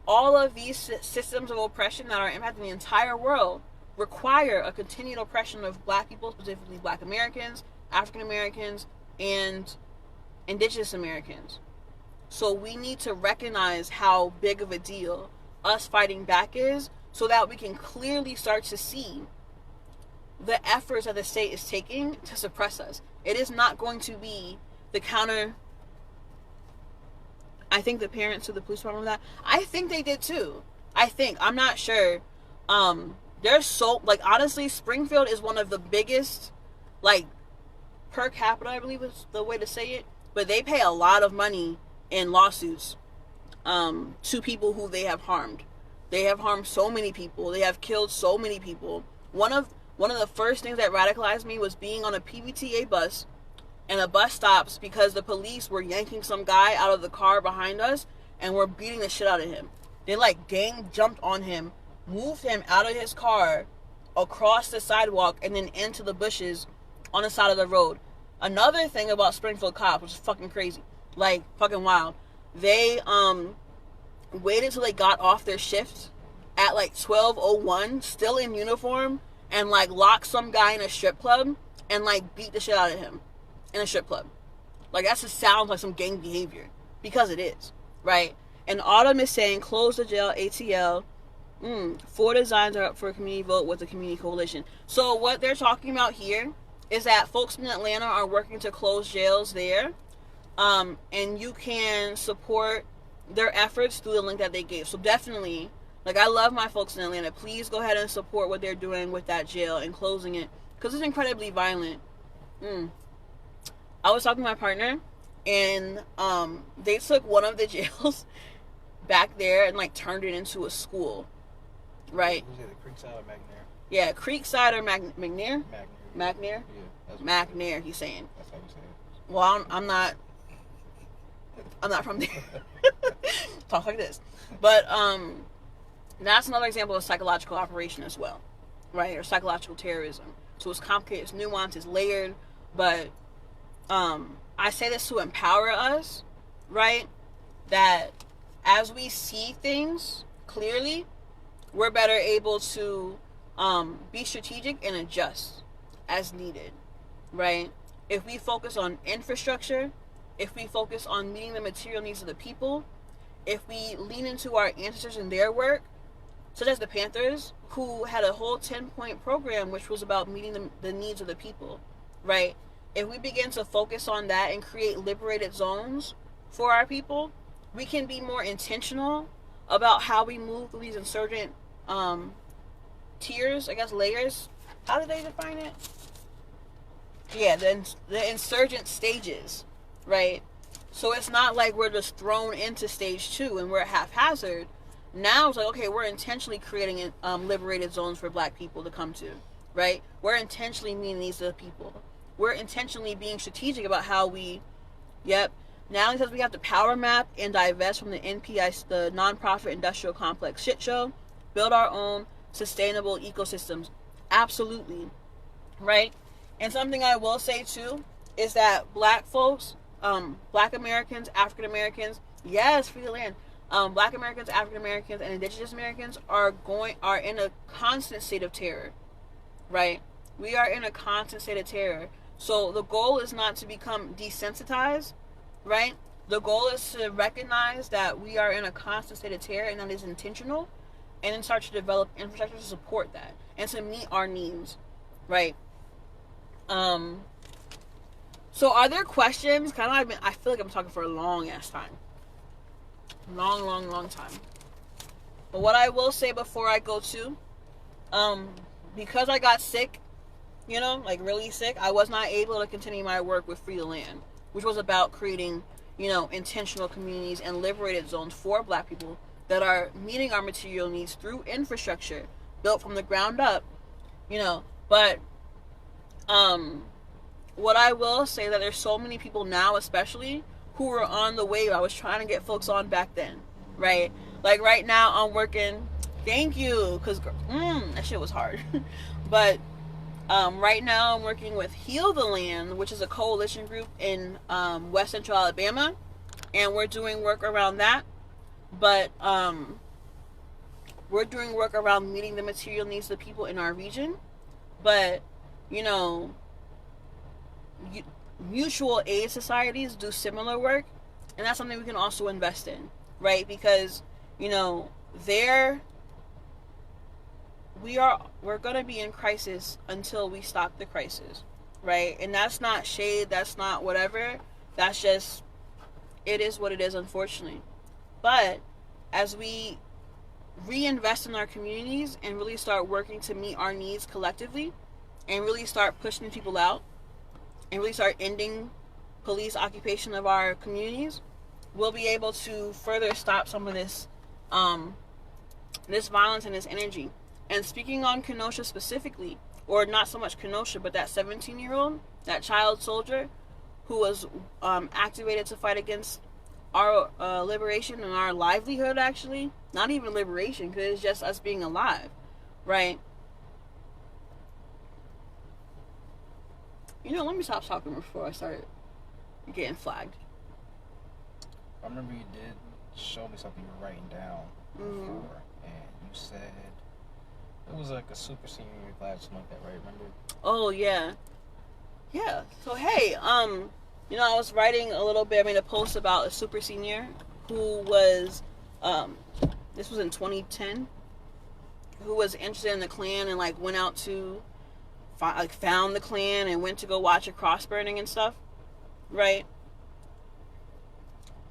all of these systems of oppression that are impacting the entire world require a continued oppression of Black people, specifically Black Americans, African Americans, and Indigenous Americans. So we need to recognize how big of a deal us fighting back is, so that we can clearly start to see the efforts that the state is taking to suppress us. It is not going to be the counter. I think the parents to the police department, that I think they did too. I'm not sure. They're so, like, honestly, Springfield is one of the biggest, like, per capita, I believe is the way to say it, but they pay a lot of money in lawsuits to people who they have harmed. They have harmed so many people. They have killed so many people. One of the first things that radicalized me was being on a PVTA bus, and a bus stops because the police were yanking some guy out of the car behind us and were beating the shit out of him. They like gang jumped on him, moved him out of his car, across the sidewalk, and then into the bushes on the side of the road. Another thing about Springfield cops, which is fucking crazy, like fucking wild, they waited till they got off their shift at like 12:01, still in uniform, and like locked some guy in a strip club and like beat the shit out of him in a strip club. Like, that just sounds like some gang behavior, because it is, right? And Autumn is saying, close the jail, ATL. 4 designs are up for a community vote with the community coalition. So what they're talking about here is that folks in Atlanta are working to close jails there, and you can support their efforts through the link that they gave. So definitely, like, I love my folks in Atlanta. Please go ahead and support what they're doing with that jail and closing it, because it's incredibly violent. I was talking to my partner, and they took one of the jails back there and like turned it into a school, right? Was it the Creekside or McNair? Yeah, Creekside or McNair? McNair? Yeah. McNair, he's saying. That's how you say it. Well, I'm not from there. Talk like this. But that's another example of psychological operation as well, right? Or psychological terrorism. So it's complicated, it's nuanced, it's layered, but I say this to empower us, right? That as we see things clearly, we're better able to be strategic and adjust as needed, right? If we focus on infrastructure, if we focus on meeting the material needs of the people, if we lean into our ancestors and their work, such as the Panthers, who had a whole 10-point program which was about meeting the needs of the people, right? If we begin to focus on that and create liberated zones for our people, we can be more intentional about how we move through these insurgent tiers, I guess, layers. How do they define it? Yeah, the insurgent stages, right? So it's not like we're just thrown into stage 2 and we're haphazard. Now it's like, okay, we're intentionally creating liberated zones for Black people to come to, right? We're intentionally meeting needs of the people. We're intentionally being strategic about how we, Now he says we have to power map and divest from the NPI, the nonprofit industrial complex shit show, build our own sustainable ecosystems. Absolutely, right? And something I will say too is that Black folks, Black Americans, African Americans, yes, free the land. Black Americans, African Americans, and Indigenous Americans are in a constant state of terror, right? We are in a constant state of terror. So the goal is not to become desensitized, right? The goal is to recognize that we are in a constant state of terror and that is intentional, and then start to develop infrastructure to support that and to meet our needs, right? So are there questions? I feel like I'm talking for a long ass time. Long time. But what I will say before I go to, because I got sick, like really sick, I was not able to continue my work with Free the Land, which was about creating, intentional communities and liberated zones for Black people that are meeting our material needs through infrastructure built from the ground up, but what I will say that there's so many people now, especially, who are on the wave. I was trying to get folks on back then, right? Like right now I'm working, thank you, because that shit was hard. But right now I'm working with Heal the Land, which is a coalition group in West Central Alabama, and we're doing work around that. But we're doing work around meeting the material needs of the people in our region. But mutual aid societies do similar work, and that's something we can also invest in, right? Because we're going to be in crisis until we stop the crisis, right? And that's not shade, that's not whatever, that's just, it is what it is, unfortunately. But as we reinvest in our communities and really start working to meet our needs collectively, and really start pushing people out, and really start ending police occupation of our communities, we'll be able to further stop some of this this violence and this energy. And speaking on Kenosha specifically, or not so much Kenosha, but that 17-year-old, that child soldier who was activated to fight against our liberation and our livelihood, actually. Not even liberation, because it's just us being alive, right? Let me stop talking before I start getting flagged. I remember you did show me something you were writing down before, and you said it was like a super senior class, something like that, right? Remember? Oh yeah. So hey, I was writing a little bit. I made a post about a super senior who was, this was in 2010, who was interested in the Klan and like went out to. Found the Klan and went to go watch a cross burning and stuff, right?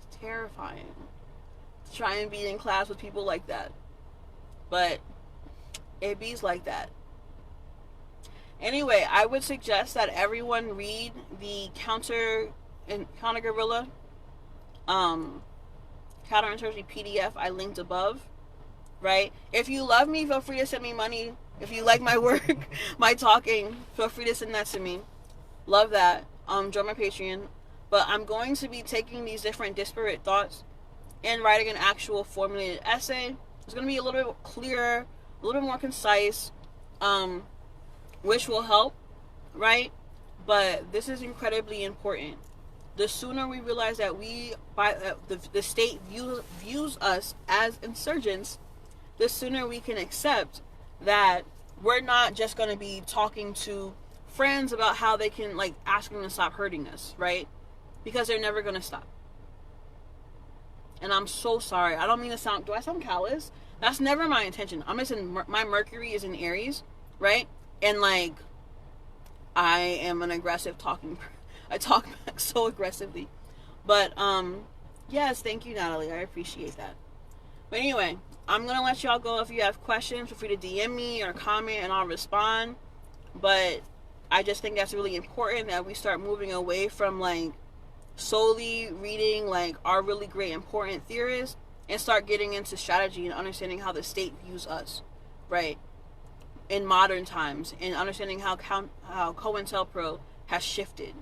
It's terrifying to try and be in class with people like that, but it be's like that. Anyway, I would suggest that everyone read the Counterguerilla Counterinsurgency PDF I linked above, right? If you love me, feel free to send me money. If you like my work, my talking, feel free to send that to me. Love that. Join my Patreon. But I'm going to be taking these different disparate thoughts and writing an actual formulated essay. It's going to be a little bit clearer, a little bit more concise, which will help, right? But this is incredibly important. The sooner we realize that the state views us as insurgents, the sooner we can accept that we're not just going to be talking to friends about how they can, like, ask them to stop hurting us, right? Because they're never going to stop. And I'm so sorry. I don't mean to sound... Do I sound callous? That's never my intention. I'm just in... My Mercury is in Aries, right? And, like, I am an aggressive talking... I talk back so aggressively. But, yes, thank you, Natalie. I appreciate that. But anyway... I'm going to let y'all go. If you have questions, feel free to DM me or comment and I'll respond. But I just think that's really important that we start moving away from like solely reading like our really great important theorists and start getting into strategy and understanding how the state views us, right? In modern times, and understanding how Cointelpro has shifted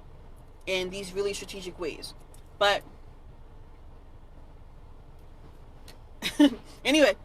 in these really strategic ways. But anyway,